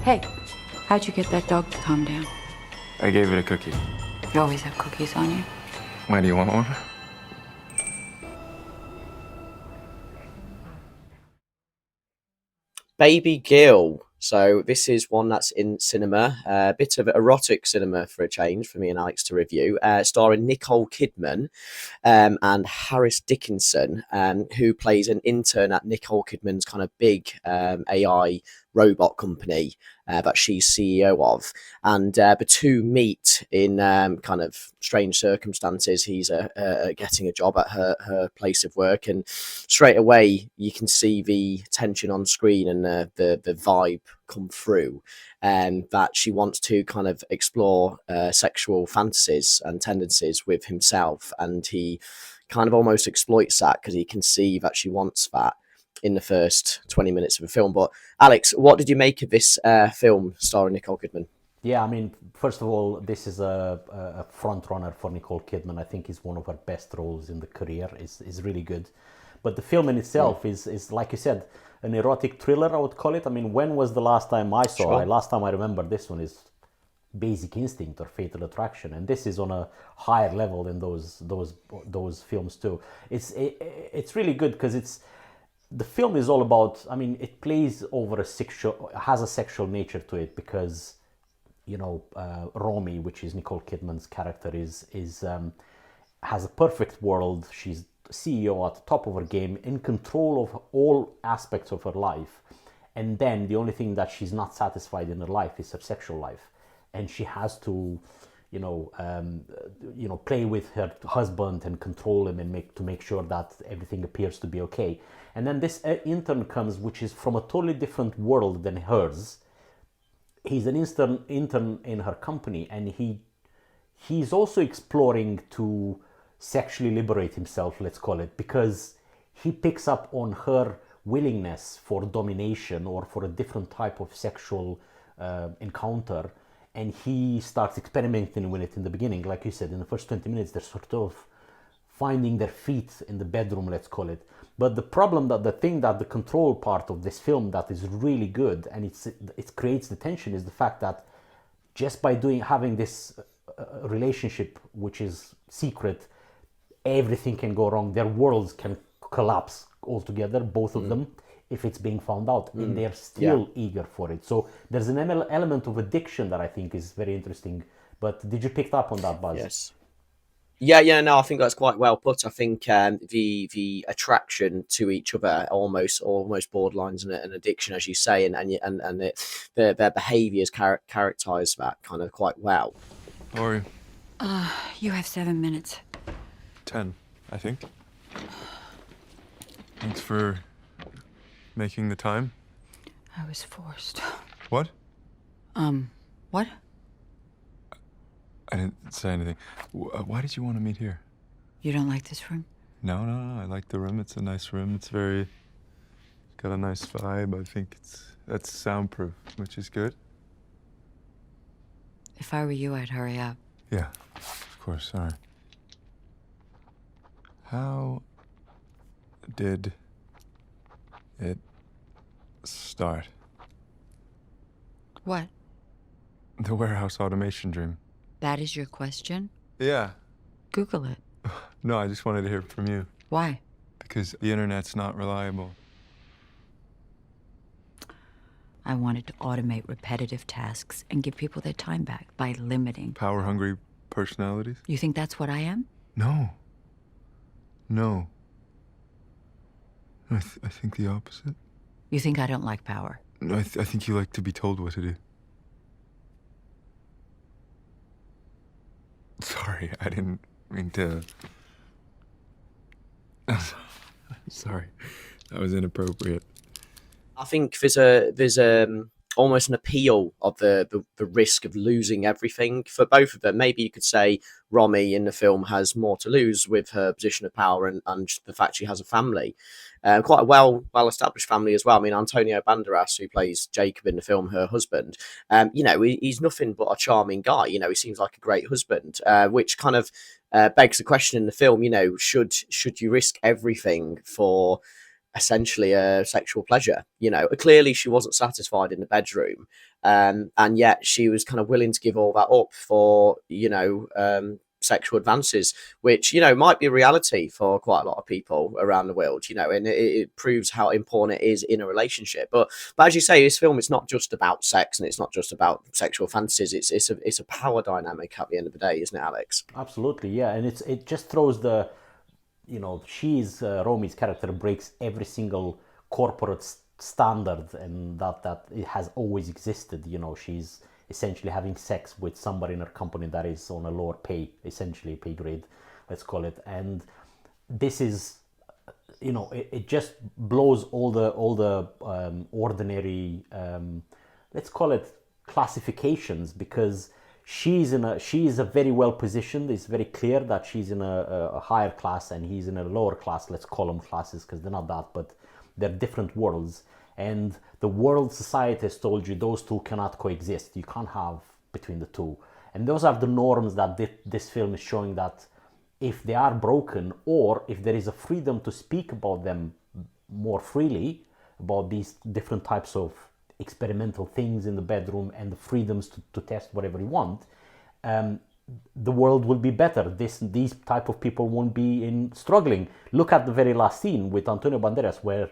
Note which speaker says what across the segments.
Speaker 1: Hey, how'd you get that dog to calm down?
Speaker 2: I gave it a cookie.
Speaker 1: You always have cookies on you.
Speaker 2: Why, do you want one?
Speaker 3: Babygirl. So this is one that's in cinema, a bit of erotic cinema for a change for me and Alex to review, starring Nicole Kidman and Harris Dickinson, who plays an intern at Nicole Kidman's kind of big AI robot company that she's CEO of. And the two meet in kind of strange circumstances. He's getting a job at her place of work, and straight away you can see the tension on screen and the vibe come through, and that she wants to kind of explore sexual fantasies and tendencies with himself, and he kind of almost exploits that because he can see that she wants that in the first 20 minutes of the film. But Alex, what did you make of this film starring Nicole Kidman?
Speaker 4: Yeah, I mean, first of all, this is a front runner for Nicole Kidman. I think it's one of her best roles in the career. Is really good. But the film in itself is like you said, an erotic thriller, I would call it. I mean, when was the last time I saw it? Last time I remember this one is Basic Instinct or Fatal Attraction, and this is on a higher level than those films too. It's really good because the film is all about, I mean, it plays over has a sexual nature to it because, you know, Romy, which is Nicole Kidman's character, has a perfect world. She's CEO at the top of her game, in control of all aspects of her life. And then the only thing that she's not satisfied in her life is her sexual life. And she has to, play with her husband and control him and make sure that everything appears to be okay. And then this intern comes, which is from a totally different world than hers. He's an intern in her company, and he's also exploring to sexually liberate himself, let's call it, because he picks up on her willingness for domination or for a different type of sexual encounter, and he starts experimenting with it in the beginning. Like you said, in the first 20 minutes, they're sort of finding their feet in the bedroom, let's call it. But the problem, that the thing that the control part of this film that is really good, and it creates the tension, is the fact that just by having this relationship, which is secret, everything can go wrong. Their worlds can collapse altogether, both of them, if it's being found out, and they're still eager for it. So there's an element of addiction that I think is very interesting. But did you pick up on that, Buzz?
Speaker 3: Yes. Yeah, no, I think that's quite well put. I think the attraction to each other almost borderlines an addiction, as you say, and their behaviours characterise that kind of quite well.
Speaker 2: How are you?
Speaker 1: You have 7 minutes.
Speaker 2: 10, I think. Thanks for making the time.
Speaker 1: I was forced.
Speaker 2: What?
Speaker 1: What?
Speaker 2: I didn't say anything. Why did you want to meet here?
Speaker 1: You don't like this room?
Speaker 2: No, I like the room. It's a nice room. It's got a nice vibe. I think that's soundproof, which is good.
Speaker 1: If I were you, I'd hurry up.
Speaker 2: Yeah, of course. Sorry. How did it start?
Speaker 1: What?
Speaker 2: The warehouse automation dream.
Speaker 1: That is your question?
Speaker 2: Yeah.
Speaker 1: Google it.
Speaker 2: No, I just wanted to hear it from you.
Speaker 1: Why?
Speaker 2: Because the internet's not reliable.
Speaker 1: I wanted to automate repetitive tasks and give people their time back by limiting.
Speaker 2: Power-hungry personalities?
Speaker 1: You think that's what I am?
Speaker 2: No. I think the opposite.
Speaker 1: You think I don't like power?
Speaker 2: No, I think you like to be told what to do. Sorry, I didn't mean to... Sorry, that was inappropriate.
Speaker 3: I think there's almost an appeal of the risk of losing everything for both of them. Maybe you could say Romy in the film has more to lose with her position of power and the fact she has a family, quite a well established family as well. I mean, Antonio Banderas, who plays Jacob in the film, her husband, he's nothing but a charming guy. You know, he seems like a great husband, which kind of begs the question in the film. You know, should you risk everything for essentially a sexual pleasure. Clearly she wasn't satisfied in the bedroom, and yet she was kind of willing to give all that up for sexual advances, which might be a reality for quite a lot of people around the world. And it proves how important it is in a relationship. But as you say, this film, it's not just about sex, and it's not just about sexual fantasies. It's a power dynamic at the end of the day, isn't it, Alex?
Speaker 4: Absolutely, yeah. And it just throws the, Romy's character breaks every single corporate standard, and that it has always existed. She's essentially having sex with somebody in her company that is on a lower pay grade, let's call it. And this is, it just blows all the ordinary, let's call it classifications, because she is a very well positioned. It's very clear that she's in a higher class and he's in a lower class. Let's call them classes, because they're not that, but they're different worlds. And the world society has told you those two cannot coexist. You can't have between the two. And those are the norms that this film is showing, that if they are broken, or if there is a freedom to speak about them more freely, about these different types of experimental things in the bedroom and the freedoms to test whatever you want, the world will be better. These type of people won't be struggling. Look at the very last scene with Antonio Banderas, where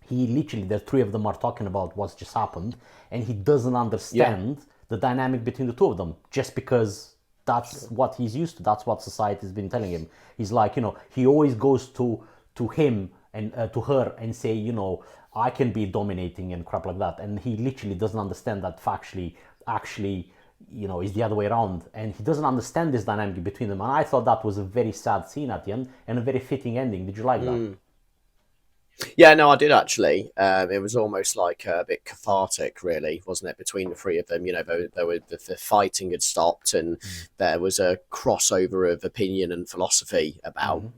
Speaker 4: the three of them are talking about what's just happened, and he doesn't understand the dynamic between the two of them, just because that's what he's used to. That's what society has been telling him. He's like, he always goes to him and to her and say, I can be dominating and crap like that. And he literally doesn't understand that actually, is the other way around. And he doesn't understand this dynamic between them. And I thought that was a very sad scene at the end, and a very fitting ending. Did you like that?
Speaker 3: Yeah, no, I did actually. It was almost like a bit cathartic, really, wasn't it, between the three of them? The fighting had stopped, and there was a crossover of opinion and philosophy about,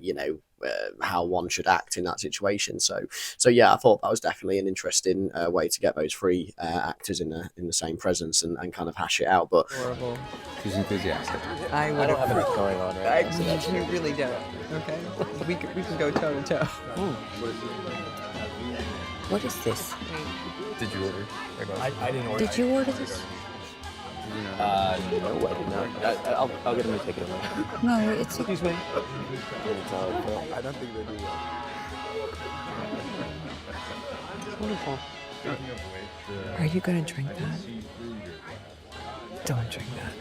Speaker 3: how one should act in that situation. So yeah, I thought that was definitely an interesting way to get those three actors in the same presence and kind of hash it out. But
Speaker 5: horrible.
Speaker 6: She's enthusiastic.
Speaker 5: I
Speaker 3: don't have anything going on right now, so
Speaker 5: you really don't. Okay, we can go toe to toe.
Speaker 1: What is this?
Speaker 6: Did you order?
Speaker 3: I didn't order.
Speaker 1: Did you order this?
Speaker 3: No, I did not. I'll get him to take it away.
Speaker 1: No, it's...
Speaker 3: Excuse me.
Speaker 6: I don't think they do that.
Speaker 3: Wonderful.
Speaker 5: Are you gonna drink that? Don't drink that.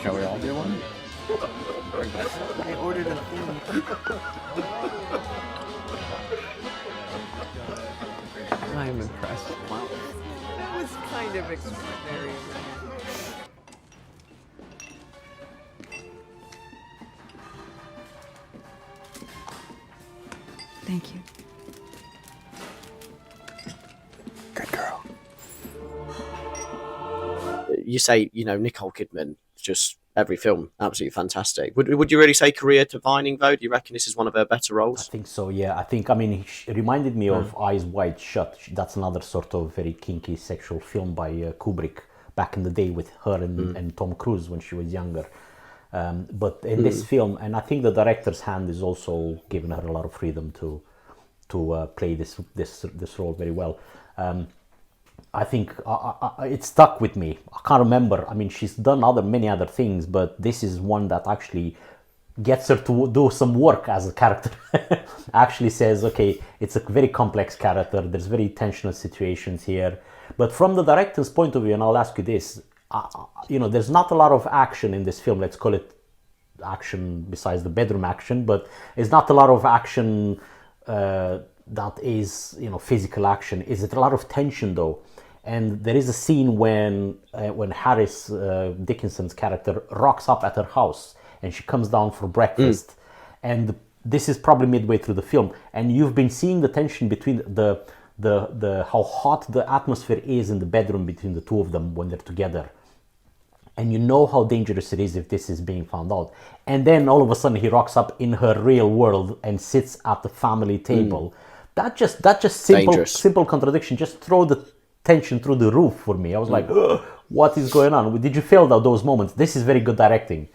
Speaker 6: Shall we all do one?
Speaker 5: I ordered a thing. I'm impressed. Wow. That was kind of extraordinary.
Speaker 1: Thank you.
Speaker 6: Good girl.
Speaker 3: You say, Nicole Kidman, just every film, absolutely fantastic. Would you really say career-defining, though? Do you reckon this is one of her better roles?
Speaker 4: I think so, yeah. It reminded me of Eyes Wide Shut. That's another sort of very kinky sexual film by Kubrick back in the day, with her and Tom Cruise when she was younger. But in this film, and I think the director's hand is also giving her a lot of freedom to play this role very well. I think it stuck with me. I can't remember. I mean, she's done many other things, but this is one that actually gets her to do some work as a character. Actually says, okay, it's a very complex character. There's very tensional situations here. But from the director's point of view, and I'll ask you this, there's not a lot of action in this film. Let's call it action besides the bedroom action, but it's not a lot of action that is, physical action. Is it a lot of tension though? And there is a scene when Harris Dickinson's character rocks up at her house, and she comes down for breakfast. And this is probably midway through the film, and you've been seeing the tension between the how hot the atmosphere is in the bedroom between the two of them when they're together. And you know how dangerous it is if this is being found out. And then all of a sudden he rocks up in her real world and sits at the family table. That just simple contradiction just throw the tension through the roof for me. I was like, what is going on? Did you feel those moments? This is very good directing.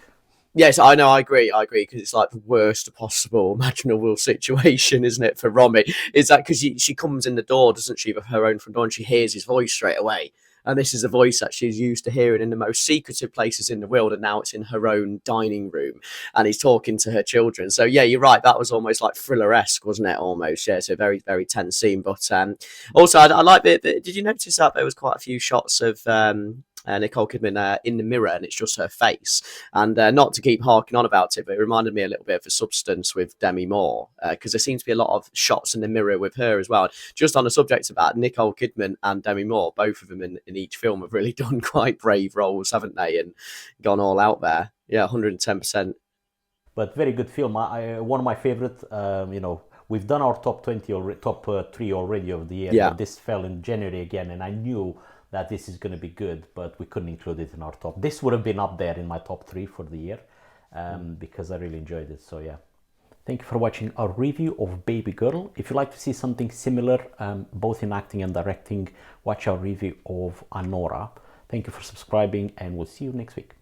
Speaker 3: Yes, I know. I agree. Because it's like the worst possible imaginable situation, isn't it, for Romy? Is that because she comes in the door, doesn't she, with her own front door, and she hears his voice straight away. And this is a voice that she's used to hearing in the most secretive places in the world, and now it's in her own dining room, and he's talking to her children. So yeah, you're right. That was almost like thriller-esque, wasn't it? Almost, yeah. So very, very tense scene. But also, I like it. Did you notice that there was quite a few shots of Nicole Kidman in the mirror, and it's just her face. And not to keep harking on about it, but it reminded me a little bit of The Substance with Demi Moore, because there seems to be a lot of shots in the mirror with her as well. Just on the subject of that, Nicole Kidman and Demi Moore, both of them in each film, have really done quite brave roles, haven't they? And gone all out there. Yeah, 110%.
Speaker 4: But very good film. One of my favorite. We've done our top 20 or top 3 already of the year.
Speaker 3: Yeah.
Speaker 4: But this fell in January again, and I knew that this is going to be good, but we couldn't include it in our top. This would have been up there in my top 3 for the year, because I really enjoyed it. So yeah, thank you for watching our review of Babygirl. If you'd like to see something similar, both in acting and directing, watch our review of Anora. Thank you for subscribing, and we'll see you next week.